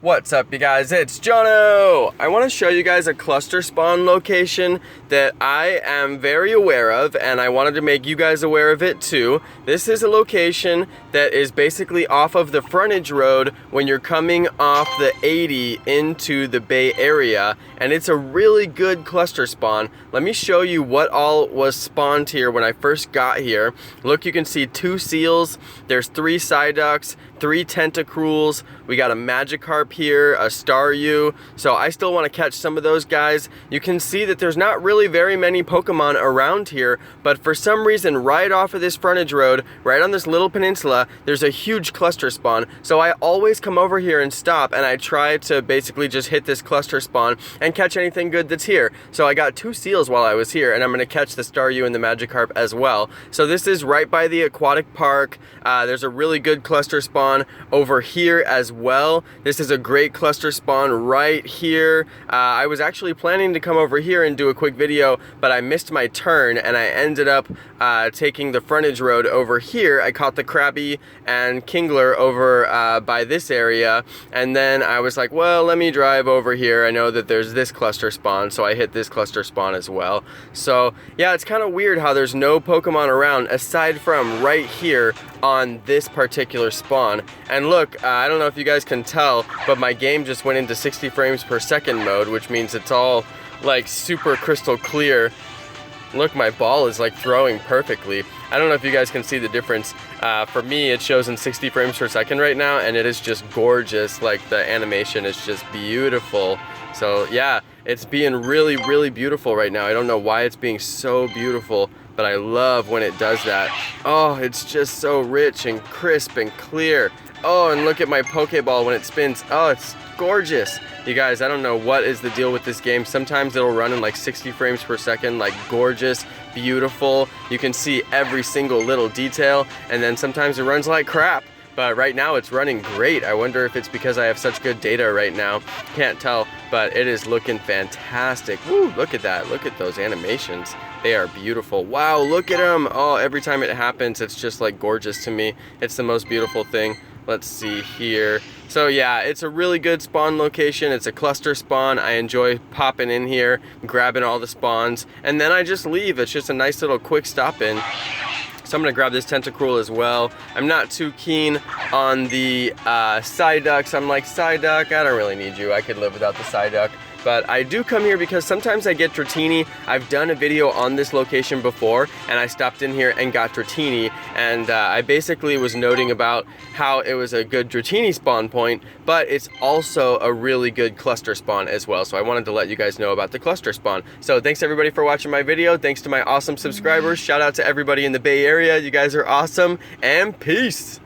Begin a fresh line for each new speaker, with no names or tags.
What's up, you guys? It's Jono! I want to show you guys a cluster spawn location that I am very aware of, and I wanted to make you guys aware of it too. This is a location that is basically off of the frontage road when you're coming off the 80 into the Bay Area, and it's a really good cluster spawn. Let me show you what all was spawned here when I first got here. Look, you can see 2 seals, there's 3 psyducks, 3 tentacruels, we got a Magikarp here, a Staryu, so I still want to catch some of those guys. You can see that there's not really very many Pokemon around here, but for some reason right off of this frontage road, right on this little peninsula, there's a huge cluster spawn. So I always come over here and stop, and I try to basically just hit this cluster spawn and catch anything good that's here. So I got 2 seals while I was here, and I'm going to catch the Staryu and the Magikarp as well. So this is right by the aquatic park. There's a really good cluster spawn over here as well. This is a great cluster spawn right here. I was actually planning to come over here and do a quick video, but I missed my turn and I ended up taking the frontage road over here. I caught the Krabby and Kingler over by this area, and then I was like, well, let me drive over here. I know that there's this cluster spawn, so I hit this cluster spawn as well. So yeah, it's kind of weird how there's no Pokemon around aside from right here on this particular spawn. And look, I don't know if you guys can tell, but my game just went into 60 frames per second mode, which means it's all like super crystal clear. Look, my ball is like throwing perfectly. I don't know if you guys can see the difference. For me, it shows in 60 frames per second right now, and it is just gorgeous. Like, the animation is just beautiful. So yeah, it's being really, really beautiful right now. I don't know why it's being so beautiful, but I love when it does that. Oh, it's just so rich and crisp and clear. Oh, and look at my Pokeball when it spins. Oh, it's gorgeous. You guys, I don't know what is the deal with this game. Sometimes it'll run in like 60 frames per second, like gorgeous, beautiful. You can see every single little detail, and then sometimes it runs like crap. But right now it's running great. I wonder if it's because I have such good data right now. Can't tell, but it is looking fantastic. Woo, look at that. Look at those animations. They are beautiful. Wow, look at them. Oh, every time it happens, it's just like gorgeous to me. It's the most beautiful thing. Let's see here. So yeah, it's a really good spawn location. It's a cluster spawn. I enjoy popping in here, grabbing all the spawns, and then I just leave. It's just a nice little quick stop in. So I'm gonna grab this Tentacruel as well. I'm not too keen on the Psyducks. I'm like, Psyduck, I don't really need you. I could live without the Psyduck. But I do come here because sometimes I get Dratini. I've done a video on this location before, and I stopped in here and got Dratini, and I basically was noting about how it was a good Dratini spawn point, but it's also a really good cluster spawn as well. So I wanted to let you guys know about the cluster spawn. So thanks everybody for watching my video. Thanks to my awesome subscribers. Shout out to everybody in the Bay Area. You guys are awesome, and peace.